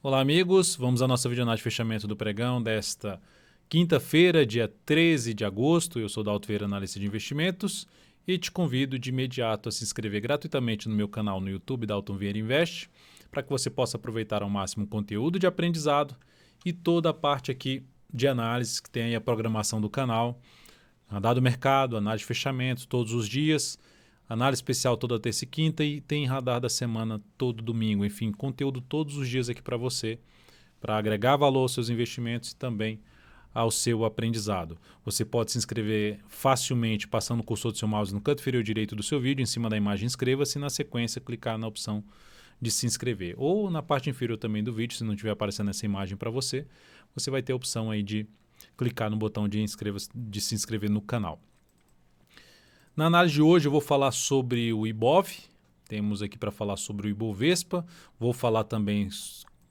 Olá, amigos. Vamos à nossa videoanálise de fechamento do pregão desta quinta-feira, dia 13 de agosto. Eu sou Dalto Vieira, analista de investimentos, e te convido de imediato a se inscrever gratuitamente no meu canal no YouTube, Dalton Vieira Invest, para que você possa aproveitar ao máximo o conteúdo de aprendizado e toda a parte aqui de análise que tem aí a programação do canal, radar do mercado, análise de fechamentos todos os dias, análise especial toda terça e quinta e tem radar da semana todo domingo. Enfim, conteúdo todos os dias aqui para você, para agregar valor aos seus investimentos e também ao seu aprendizado. Você pode se inscrever facilmente passando o cursor do seu mouse no canto inferior direito do seu vídeo, em cima da imagem inscreva-se e na sequência clicar na opção de se inscrever. Ou na parte inferior também do vídeo, se não estiver aparecendo essa imagem para você, você vai ter a opção aí de clicar no botão de se inscrever no canal. Na análise de hoje eu vou falar sobre o Ibov, temos aqui para falar sobre o Ibovespa, vou falar também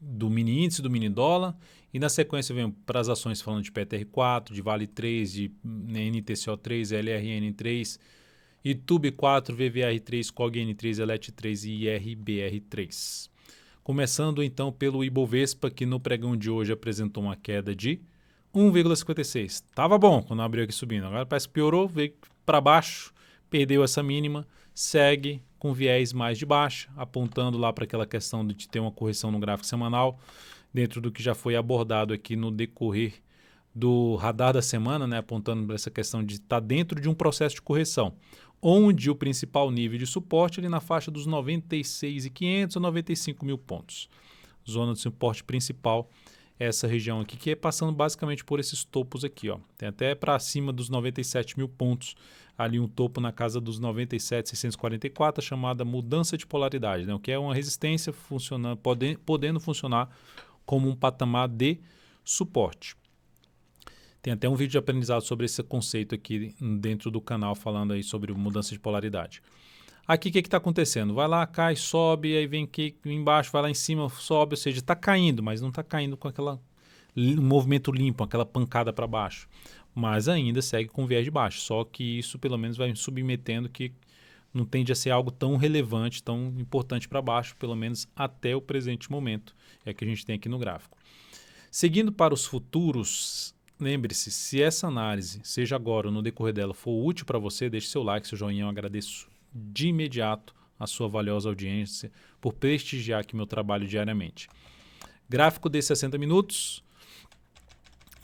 do mini índice, do mini dólar, e na sequência eu venho para as ações falando de PTR4, de Vale 3, de NTCO3, LRN3, YouTube 4, VVR3, COGN3, ELET3 e IRBR3. Começando então pelo Ibovespa, que no pregão de hoje apresentou uma queda de 1,56. Estava bom quando abriu aqui subindo, agora parece que piorou, veio para baixo, perdeu essa mínima, segue com viés mais de baixa, apontando lá para aquela questão de ter uma correção no gráfico semanal, dentro do que já foi abordado aqui no decorrer do radar da semana, né, apontando para essa questão de estar dentro de um processo de correção, onde o principal nível de suporte é ali na faixa dos 96.500 a 95 mil pontos. Zona de suporte principal é essa região aqui, que é passando basicamente por esses topos aqui, ó. Tem até para cima dos 97 mil pontos, ali um topo na casa dos 97.644, chamada mudança de polaridade, né? O que é uma resistência funcionando, podendo funcionar como um patamar de suporte. Tem até um vídeo de aprendizado sobre esse conceito aqui dentro do canal, falando aí sobre mudança de polaridade. Aqui o que está acontecendo? Vai lá, cai, sobe, aí vem aqui embaixo, vai lá em cima, sobe, ou seja, está caindo, mas não está caindo com aquele movimento limpo, aquela pancada para baixo. Mas ainda segue com viés de baixo, só que isso pelo menos vai submetendo que não tende a ser algo tão relevante, tão importante para baixo, pelo menos até o presente momento, é que a gente tem aqui no gráfico. Seguindo para os futuros, lembre-se, se essa análise, seja agora ou no decorrer dela, for útil para você, deixe seu like, seu joinha, eu agradeço de imediato a sua valiosa audiência por prestigiar aqui meu trabalho diariamente. Gráfico de 60 minutos,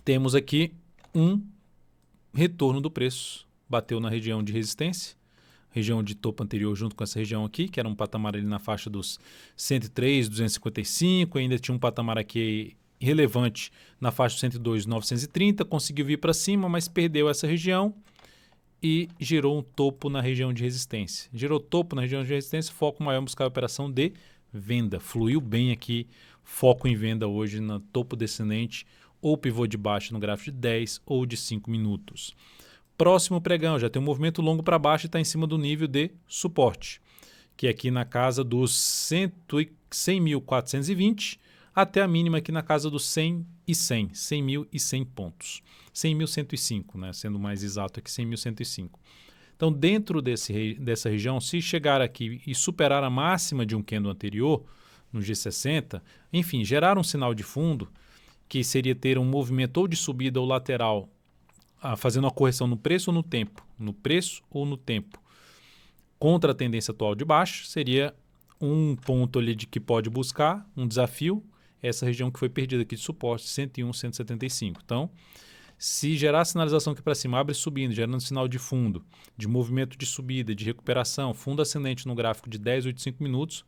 temos aqui um retorno do preço, bateu na região de resistência, região de topo anterior junto com essa região aqui, que era um patamar ali na faixa dos 103, 255, ainda tinha um patamar aqui relevante na faixa 102, 930, conseguiu vir para cima, mas perdeu essa região e gerou um topo na região de resistência. Gerou topo na região de resistência, foco maior em buscar a operação de venda. Fluiu bem aqui, foco em venda hoje no topo descendente ou pivô de baixo no gráfico de 10 ou de 5 minutos. Próximo pregão, já tem um movimento longo para baixo e está em cima do nível de suporte, que é aqui na casa dos 100.420 até a mínima aqui na casa dos 100.100 pontos. 100.105, né? Sendo mais exato aqui, 100.105. Então, dentro dessa região, se chegar aqui e superar a máxima de um candle anterior, no G60, enfim, gerar um sinal de fundo, que seria ter um movimento ou de subida ou lateral, fazendo uma correção no preço ou no tempo, contra a tendência atual de baixo, seria um ponto ali de que pode buscar, um desafio, essa região que foi perdida aqui de suporte, 101, 175. Então, se gerar sinalização aqui para cima, abre subindo, gerando sinal de fundo, de movimento de subida, de recuperação, fundo ascendente no gráfico de 10 ou de 5 minutos,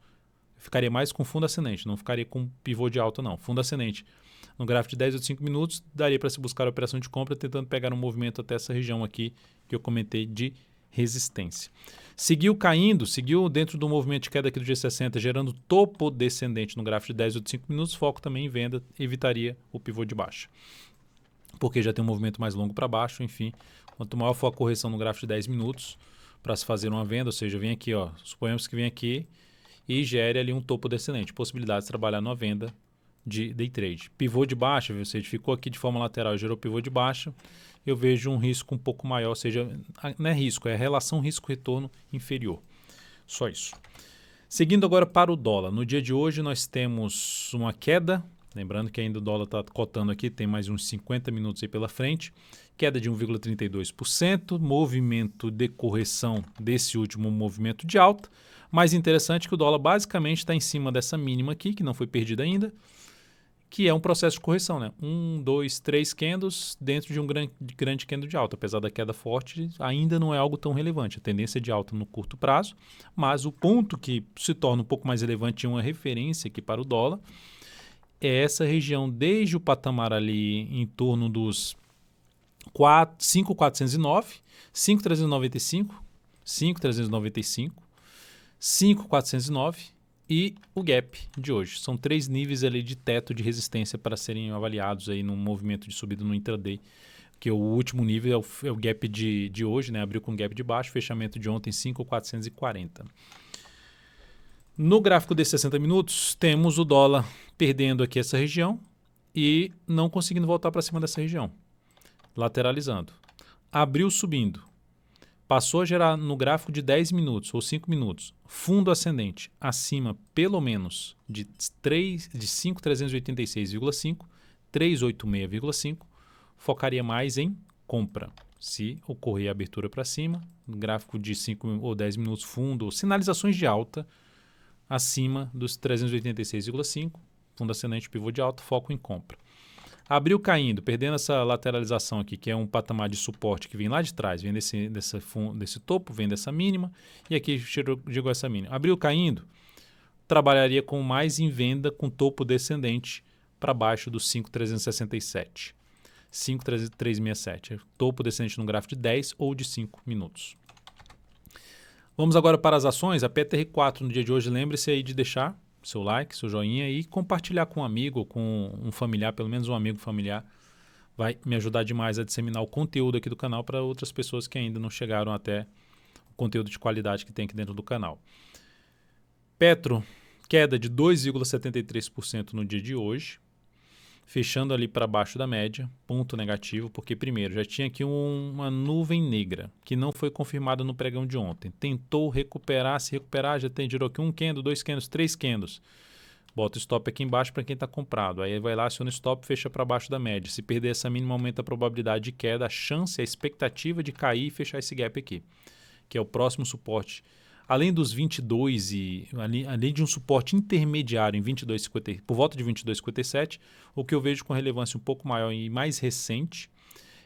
ficaria mais com fundo ascendente, não ficaria com pivô de alta não. Fundo ascendente no gráfico de 10 ou de 5 minutos, daria para se buscar a operação de compra, tentando pegar um movimento até essa região aqui que eu comentei de resistência. Seguiu caindo, seguiu dentro do movimento de queda aqui do G60, gerando topo descendente no gráfico de 10 ou de 5 minutos, foco também em venda, evitaria o pivô de baixa, porque já tem um movimento mais longo para baixo, enfim, quanto maior for a correção no gráfico de 10 minutos para se fazer uma venda, ou seja, vem aqui, ó, suponhamos que vem aqui e gere ali um topo descendente, possibilidade de trabalhar numa venda de day trade. Pivô de baixa, ou seja, ficou aqui de forma lateral e gerou pivô de baixa, eu vejo um risco um pouco maior, ou seja, não é risco, é relação risco-retorno inferior. Só isso. Seguindo agora para o dólar. No dia de hoje nós temos uma queda, lembrando que ainda o dólar está cotando aqui, tem mais uns 50 minutos aí pela frente, queda de 1,32%, movimento de correção desse último movimento de alta. Mais interessante que o dólar basicamente está em cima dessa mínima aqui, que não foi perdida ainda, que é um processo de correção, né? 1, 2, 3 candles dentro de um grande candle de alta. Apesar da queda forte, ainda não é algo tão relevante. A tendência é de alta no curto prazo, mas o ponto que se torna um pouco mais relevante e uma referência aqui para o dólar é essa região desde o patamar ali em torno dos 5.409, 5.395, 5.395, 5.409 e o gap de hoje. São 3 níveis ali de teto de resistência para serem avaliados aí num movimento de subida no intraday, que o último nível é o gap de hoje, né? Abriu com gap de baixo, fechamento de ontem 5.440. No gráfico de 60 minutos, temos o dólar perdendo aqui essa região e não conseguindo voltar para cima dessa região, lateralizando. Abriu subindo. Passou a gerar no gráfico de 10 minutos ou 5 minutos, fundo ascendente acima pelo menos de 5.386,5, 386,5, focaria mais em compra. Se ocorrer a abertura para cima, no gráfico de 5 ou 10 minutos fundo, sinalizações de alta acima dos 386,5, fundo ascendente pivô de alta, foco em compra. Abriu caindo, perdendo essa lateralização aqui, que é um patamar de suporte que vem lá de trás, vem desse topo, vem dessa mínima, e aqui chegou essa mínima. Abriu caindo, trabalharia com mais em venda com topo descendente para baixo dos 5.367. 5.367, topo descendente no gráfico de 10 ou de 5 minutos. Vamos agora para as ações. A PTR4 no dia de hoje, lembre-se aí de deixar seu like, seu joinha e compartilhar com um amigo, com um familiar, pelo menos um amigo familiar. Vai me ajudar demais a disseminar o conteúdo aqui do canal para outras pessoas que ainda não chegaram até o conteúdo de qualidade que tem aqui dentro do canal. Petro, queda de 2,73% no dia de hoje, fechando ali para baixo da média, ponto negativo, porque primeiro já tinha aqui uma nuvem negra, que não foi confirmada no pregão de ontem. Tentou recuperar, se recuperar, já gerou aqui 1 candle, 2 candles, 3 candles. Bota o stop aqui embaixo para quem está comprado. Aí vai lá, aciona o stop, fecha para baixo da média. Se perder essa mínima, aumenta a probabilidade de queda, a chance, a expectativa de cair e fechar esse gap aqui, que é o próximo suporte. Além dos 22 além de um suporte intermediário em 22,50, por volta de 22,57, o que eu vejo com relevância um pouco maior e mais recente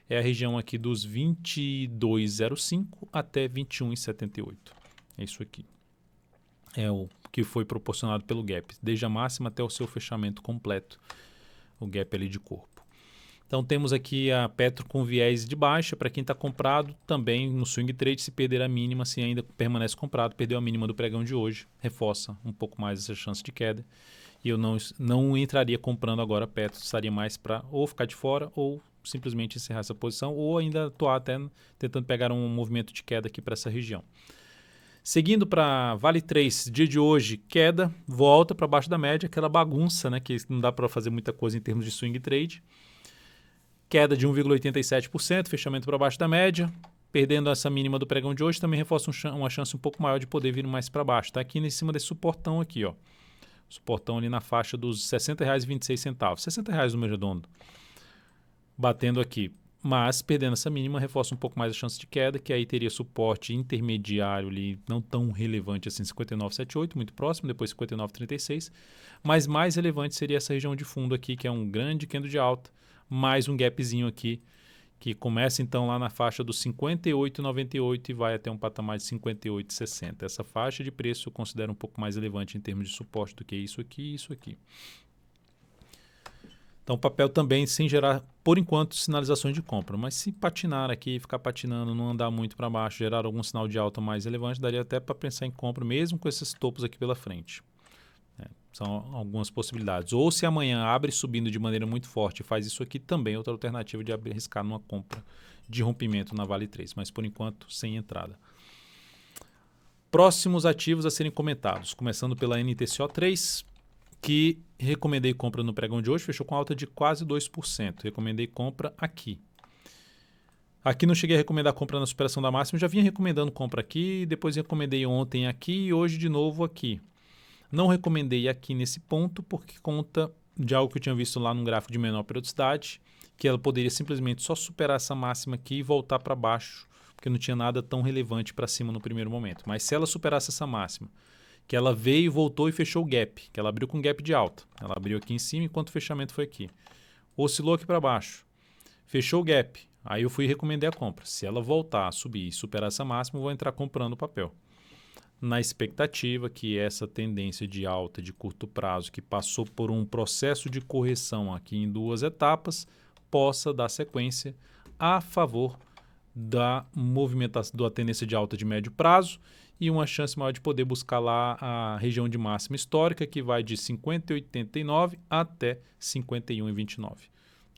é a região aqui dos 22,05 até 21,78. É isso aqui. É o que foi proporcionado pelo gap, desde a máxima até o seu fechamento completo, o gap ali de corpo. Então temos aqui a Petro com viés de baixa, para quem está comprado, também no swing trade, se perder a mínima, se ainda permanece comprado, perdeu a mínima do pregão de hoje, reforça um pouco mais essa chance de queda. E eu não entraria comprando agora a Petro, estaria mais para ou ficar de fora ou simplesmente encerrar essa posição, ou ainda atuar até tentando pegar um movimento de queda aqui para essa região. Seguindo para Vale 3, dia de hoje, queda, volta para baixo da média, aquela bagunça, né, que não dá para fazer muita coisa em termos de swing trade. Queda de 1,87%, fechamento para baixo da média. Perdendo essa mínima do pregão de hoje, também reforça uma chance um pouco maior de poder vir mais para baixo. Está aqui em cima desse suportão aqui, ó. Suportão ali na faixa dos R$ 60,26. R$ 60,00 no meu redondo. Batendo aqui. Mas, perdendo essa mínima, reforça um pouco mais a chance de queda, que aí teria suporte intermediário ali, não tão relevante assim, 59,78, muito próximo, depois 59,36. Mas mais relevante seria essa região de fundo aqui, que é um grande candle de alta, mais um gapzinho aqui, que começa então lá na faixa dos 58,98 e vai até um patamar de 58,60. Essa faixa de preço eu considero um pouco mais relevante em termos de suporte do que isso aqui e isso aqui. Então o papel também sem gerar, por enquanto, sinalizações de compra. Mas se patinar aqui, ficar patinando, não andar muito para baixo, gerar algum sinal de alta mais relevante, daria até para pensar em compra, mesmo com esses topos aqui pela frente. São algumas possibilidades. Ou se amanhã abre subindo de maneira muito forte e faz isso aqui, também outra alternativa de arriscar numa compra de rompimento na Vale 3, mas por enquanto sem entrada. Próximos ativos a serem comentados, começando pela NTCO3, que recomendei compra no pregão de hoje, fechou com alta de quase 2%. Recomendei compra aqui. Aqui não cheguei a recomendar compra na superação da máxima, já vinha recomendando compra aqui, depois recomendei ontem aqui e hoje de novo aqui. Não recomendei aqui nesse ponto porque conta de algo que eu tinha visto lá no gráfico de menor periodicidade, que ela poderia simplesmente só superar essa máxima aqui e voltar para baixo, porque não tinha nada tão relevante para cima no primeiro momento. Mas se ela superasse essa máxima, que ela veio, voltou e fechou o gap, que ela abriu com gap de alta. Ela abriu aqui em cima enquanto o fechamento foi aqui. Oscilou aqui para baixo, fechou o gap. Aí eu fui e recomendei a compra. Se ela voltar a subir e superar essa máxima, eu vou entrar comprando o papel. Na expectativa que essa tendência de alta de curto prazo, que passou por um processo de correção aqui em 2 etapas, possa dar sequência a favor da movimentação da tendência de alta de médio prazo e uma chance maior de poder buscar lá a região de máxima histórica, que vai de 50,89 até 51,29.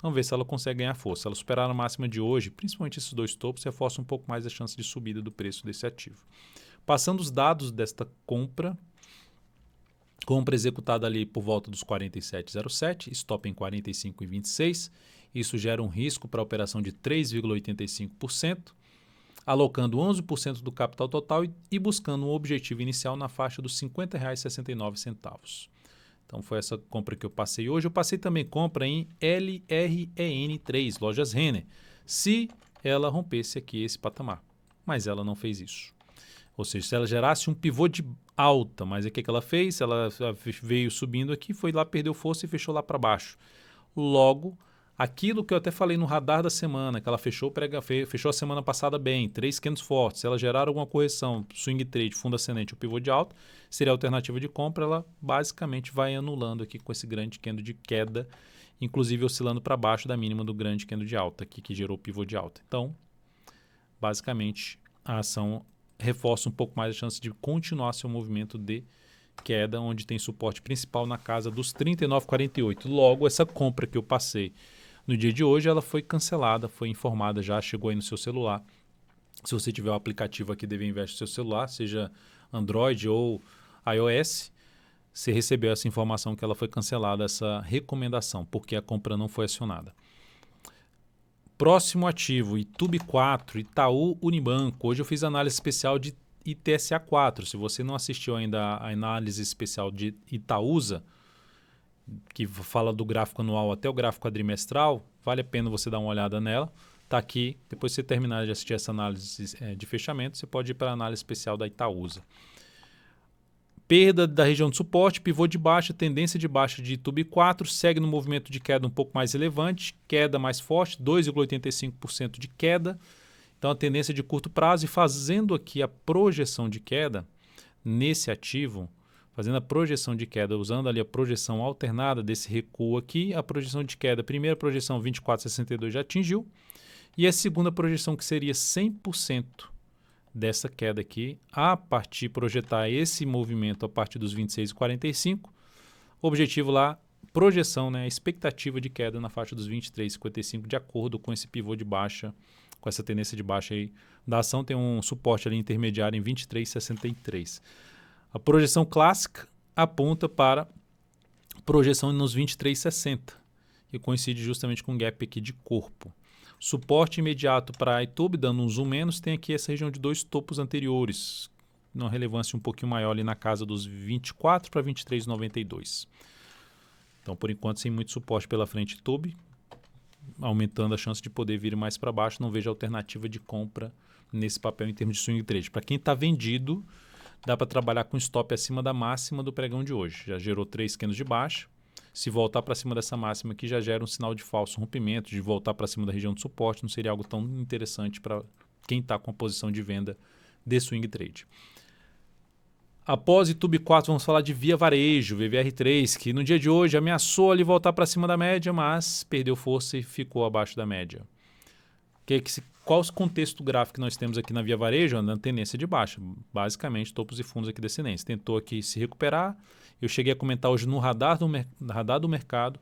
Vamos ver se ela consegue ganhar força. Se ela superar a máxima de hoje, principalmente esses 2 topos, reforça um pouco mais a chance de subida do preço desse ativo. Passando os dados desta compra executada ali por volta dos 47,07, stop em 45,26. Isso gera um risco para a operação de 3,85%, alocando 11% do capital total e buscando um objetivo inicial na faixa dos R$ 50,69. Então foi essa compra que eu passei hoje. Eu passei também compra em LREN3, Lojas Renner, se ela rompesse aqui esse patamar. Mas ela não fez isso. Ou seja, se ela gerasse um pivô de alta, mas o que ela fez? Ela veio subindo aqui, foi lá, perdeu força e fechou lá para baixo. Logo, aquilo que eu até falei no radar da semana, que ela fechou a semana passada bem, 3 candles fortes, se ela gerar alguma correção, swing trade, fundo ascendente ou pivô de alta, seria a alternativa de compra, ela basicamente vai anulando aqui com esse grande candle de queda, inclusive oscilando para baixo da mínima do grande candle de alta, aqui, que gerou o pivô de alta. Então, basicamente, a ação reforça um pouco mais a chance de continuar seu movimento de queda, onde tem suporte principal na casa dos 39,48. Logo, essa compra que eu passei no dia de hoje, ela foi cancelada, foi informada já, chegou aí no seu celular. Se você tiver o aplicativo aqui DV Invest no seu celular, seja Android ou iOS, você recebeu essa informação que ela foi cancelada, essa recomendação, porque a compra não foi acionada. Próximo ativo, Itube 4, Itaú Unibanco. Hoje eu fiz análise especial de ITSA 4. Se você não assistiu ainda a análise especial de Itaúsa, que fala do gráfico anual até o gráfico quadrimestral, vale a pena você dar uma olhada nela. Está aqui. Depois que você terminar de assistir essa análise de fechamento, você pode ir para a análise especial da Itaúsa. Perda da região de suporte, pivô de baixa, tendência de baixa de Itube 4, segue no movimento de queda um pouco mais relevante, queda mais forte, 2,85% de queda. Então a tendência de curto prazo, e fazendo aqui a projeção de queda nesse ativo, fazendo a projeção de queda, usando ali a projeção alternada desse recuo aqui, a projeção de queda, a primeira projeção 24,62 já atingiu, e a segunda projeção que seria 100% dessa queda aqui, a partir projetar esse movimento a partir dos 26,45, objetivo lá, projeção, né, expectativa de queda na faixa dos 23,55, de acordo com esse pivô de baixa, com essa tendência de baixa aí da ação, tem um suporte ali intermediário em 23,63. A projeção clássica aponta para projeção nos 23,60, que coincide justamente com o gap aqui de corpo. Suporte imediato para a Itube, dando um zoom menos, tem aqui essa região de 2 topos anteriores, uma relevância um pouquinho maior ali na casa dos 24 para 23,92. Então, por enquanto, sem muito suporte pela frente Itube, aumentando a chance de poder vir mais para baixo, não vejo alternativa de compra nesse papel em termos de swing trade. Para quem está vendido, dá para trabalhar com stop acima da máxima do pregão de hoje. Já gerou 3 candles de baixa. Se voltar para cima dessa máxima aqui, já gera um sinal de falso rompimento, de voltar para cima da região de suporte. Não seria algo tão interessante para quem está com a posição de venda de swing trade. Após Itube 4, vamos falar de Via Varejo, VVR3, que no dia de hoje ameaçou ali voltar para cima da média, mas perdeu força e ficou abaixo da média. Qual o contexto gráfico que nós temos aqui na Via Varejo? Na tendência de baixa, basicamente topos e fundos aqui descendentes. Tentou aqui se recuperar. Eu cheguei a comentar hoje no radar do mercado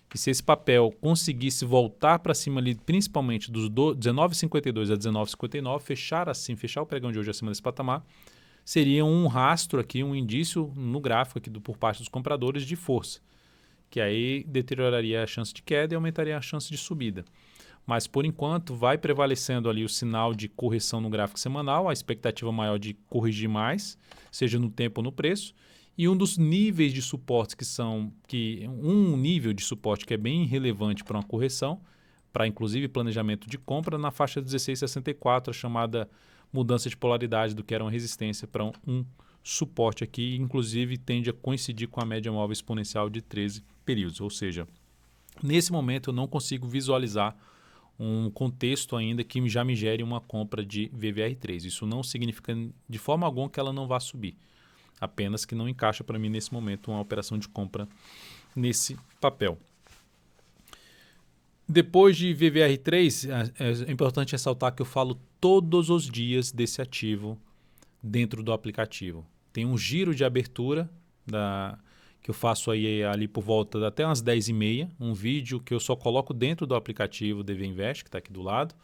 que se esse papel conseguisse voltar para cima ali, principalmente dos 19,52 a 19,59, fechar o pregão de hoje acima desse patamar, seria um rastro aqui, um indício no gráfico aqui por parte dos compradores de força, que aí deterioraria a chance de queda e aumentaria a chance de subida. Mas, por enquanto, vai prevalecendo ali o sinal de correção no gráfico semanal, a expectativa maior de corrigir mais, seja no tempo ou no preço, E um dos níveis de suporte um nível de suporte que é bem relevante para uma correção, para inclusive planejamento de compra, na faixa 16,64, a chamada mudança de polaridade do que era uma resistência para um suporte aqui, inclusive tende a coincidir com a média móvel exponencial de 13 períodos, ou seja, nesse momento eu não consigo visualizar um contexto ainda que já me gere uma compra de VVR3. Isso não significa de forma alguma que ela não vá subir, apenas que não encaixa para mim nesse momento uma operação de compra nesse papel. Depois de VVR3, é importante ressaltar que eu falo todos os dias desse ativo dentro do aplicativo. Tem um giro de abertura que eu faço ali por volta até umas 10h30, um vídeo que eu só coloco dentro do aplicativo DV Invest, que está aqui do lado,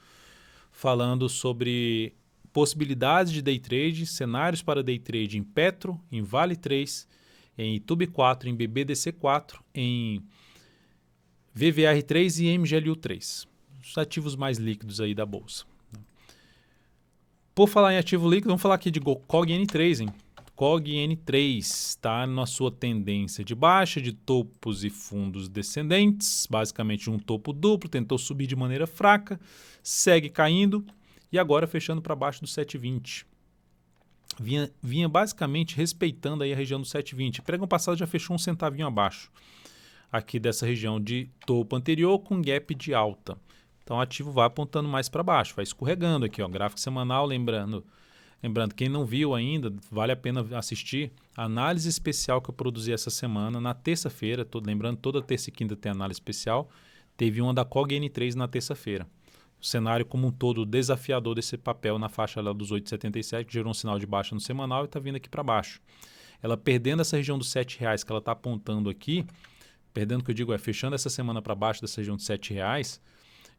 falando sobre possibilidades de day trade, cenários para day trade em Petro, em Vale 3, em Itube 4, em BBDC 4, em VVR3 e MGLU 3, os ativos mais líquidos aí da bolsa. Por falar em ativo líquido, vamos falar aqui de COG-N3, hein? COG-N3 está na sua tendência de baixa, de topos e fundos descendentes, basicamente um topo duplo, tentou subir de maneira fraca, segue caindo e agora fechando para baixo do 7,20. Vinha basicamente respeitando aí a região do 7,20. Pregão passado já fechou um centavinho abaixo aqui dessa região de topo anterior com gap de alta. Então o ativo vai apontando mais para baixo, vai escorregando aqui, ó, gráfico semanal, lembrando, quem não viu ainda, vale a pena assistir a análise especial que eu produzi essa semana, na terça-feira, lembrando, toda terça e quinta tem análise especial, teve uma da COG-N3 na terça-feira. O cenário como um todo desafiador desse papel na faixa lá dos 8,77, que gerou um sinal de baixa no semanal e está vindo aqui para baixo. Ela perdendo essa região dos R$7 que ela está apontando aqui, perdendo, que eu digo, fechando essa semana para baixo dessa região de R$7,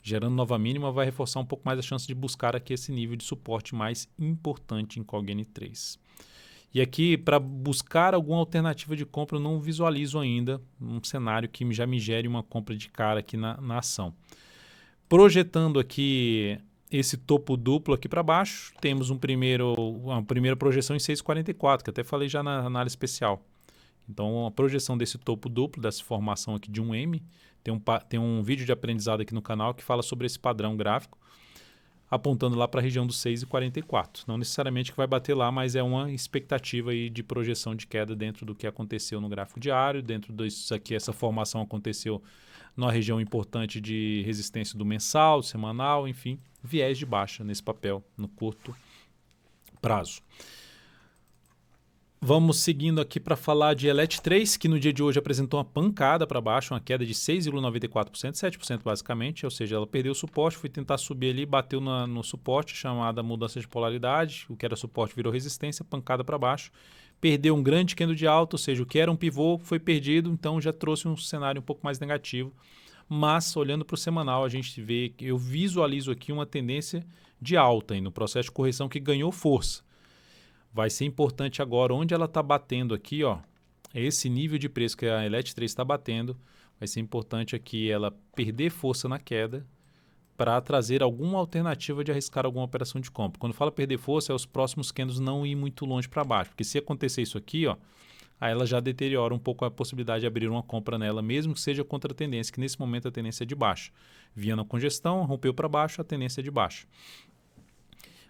gerando nova mínima, vai reforçar um pouco mais a chance de buscar aqui esse nível de suporte mais importante em COG-N3. E aqui, para buscar alguma alternativa de compra, eu não visualizo ainda um cenário que já me gere uma compra de cara aqui na ação. Projetando aqui esse topo duplo aqui para baixo, temos uma primeira projeção em 6,44, que até falei já na análise especial. Então, a projeção desse topo duplo, dessa formação aqui de um M, tem um vídeo de aprendizado aqui no canal que fala sobre esse padrão gráfico, apontando lá para a região dos 6,44. Não necessariamente que vai bater lá, mas é uma expectativa aí de projeção de queda dentro do que aconteceu no gráfico diário, dentro disso aqui, essa formação aconteceu numa região importante de resistência do mensal, do semanal, enfim, viés de baixa nesse papel no curto prazo. Vamos seguindo aqui para falar de ELET3, que no dia de hoje apresentou uma pancada para baixo, uma queda de 6,94%, 7% basicamente, ou seja, ela perdeu o suporte, foi tentar subir ali, bateu no suporte, chamada mudança de polaridade, o que era suporte virou resistência, pancada para baixo, perdeu um grande candle de alta, ou seja, o que era um pivô foi perdido, então já trouxe um cenário um pouco mais negativo, mas olhando para o semanal a gente vê, eu visualizo aqui uma tendência de alta, no processo de correção que ganhou força. Vai ser importante agora, onde ela está batendo aqui, ó, esse nível de preço que a ELET3 está batendo, vai ser importante aqui ela perder força na queda para trazer alguma alternativa de arriscar alguma operação de compra. Quando fala perder força, é os próximos candles não ir muito longe para baixo, porque se acontecer isso aqui, ó, aí ela já deteriora um pouco a possibilidade de abrir uma compra nela, mesmo que seja contra a tendência, que nesse momento a tendência é de baixa. Vinha na congestão, rompeu para baixo, a tendência é de baixa.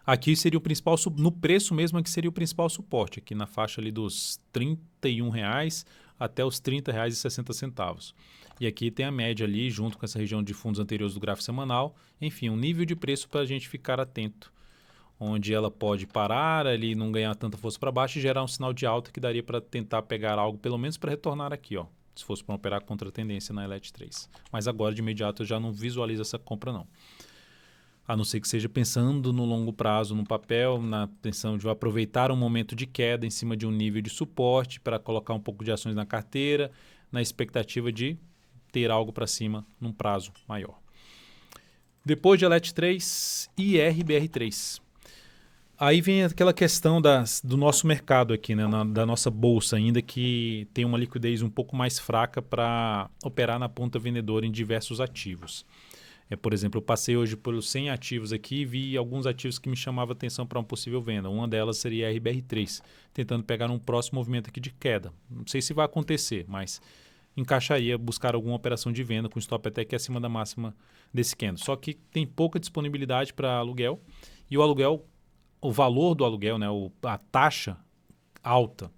Aqui seria o principal, no preço mesmo aqui seria o principal suporte, aqui na faixa ali dos R$31 até os R$30,60. E aqui tem a média ali, junto com essa região de fundos anteriores do gráfico semanal. Enfim, um nível de preço para a gente ficar atento, onde ela pode parar ali, não ganhar tanta força para baixo e gerar um sinal de alta que daria para tentar pegar algo, pelo menos para retornar aqui, ó, se fosse para operar contra a tendência na ELET3. Mas agora, de imediato, eu já não visualizo essa compra, não. A não ser que seja pensando no longo prazo, no papel, na intenção de aproveitar um momento de queda em cima de um nível de suporte para colocar um pouco de ações na carteira, na expectativa de ter algo para cima num prazo maior. Depois de ELET3 e RBR3. Aí vem aquela questão do nosso mercado aqui, né, da nossa bolsa ainda, que tem uma liquidez um pouco mais fraca para operar na ponta vendedora em diversos ativos. Por exemplo, eu passei hoje pelos 100 ativos aqui e vi alguns ativos que me chamavam atenção para uma possível venda. Uma delas seria a RBR3, tentando pegar um próximo movimento aqui de queda. Não sei se vai acontecer, mas encaixaria buscar alguma operação de venda com stop até que acima da máxima desse candle. Só que tem pouca disponibilidade para aluguel e o aluguel, o valor do aluguel, né, a taxa alta.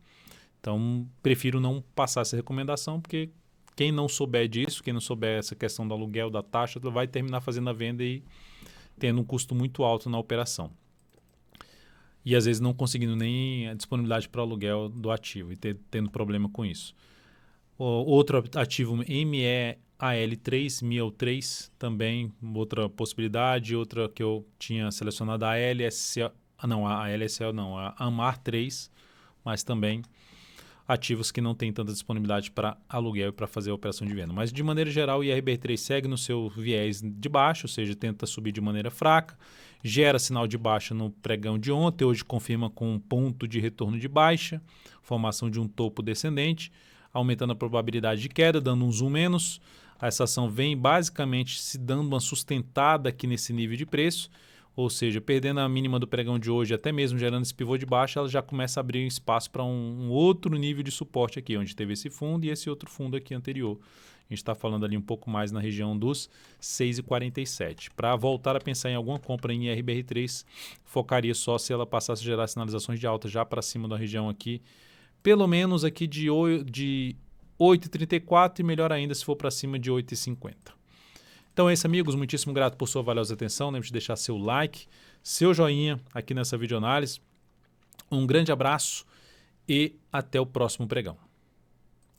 Então, prefiro não passar essa recomendação, porque quem não souber disso, quem não souber essa questão do aluguel, da taxa, vai terminar fazendo a venda e tendo um custo muito alto na operação. E às vezes não conseguindo nem a disponibilidade para o aluguel do ativo e tendo problema com isso. Outro ativo MEAL3, MIAL3, também outra possibilidade. Outra que eu tinha selecionado a LSL, a AMAR3, mas também ativos que não têm tanta disponibilidade para aluguel e para fazer a operação de venda. Mas, de maneira geral, o IRBR3 segue no seu viés de baixa, ou seja, tenta subir de maneira fraca, gera sinal de baixa no pregão de ontem, hoje confirma com um ponto de retorno de baixa, formação de um topo descendente, aumentando a probabilidade de queda, dando um zoom menos. Essa ação vem basicamente se dando uma sustentada aqui nesse nível de preço, ou seja, perdendo a mínima do pregão de hoje, até mesmo gerando esse pivô de baixa, ela já começa a abrir espaço para um outro nível de suporte aqui, onde teve esse fundo e esse outro fundo aqui anterior. A gente está falando ali um pouco mais na região dos 6,47. Para voltar a pensar em alguma compra em IRBR3, focaria só se ela passasse a gerar sinalizações de alta já para cima da região aqui, pelo menos aqui de 8,34 e melhor ainda se for para cima de 8,50. Então é isso, amigos. Muitíssimo grato por sua valiosa atenção. Lembre de deixar seu like, seu joinha aqui nessa videoanálise. Um grande abraço e até o próximo pregão.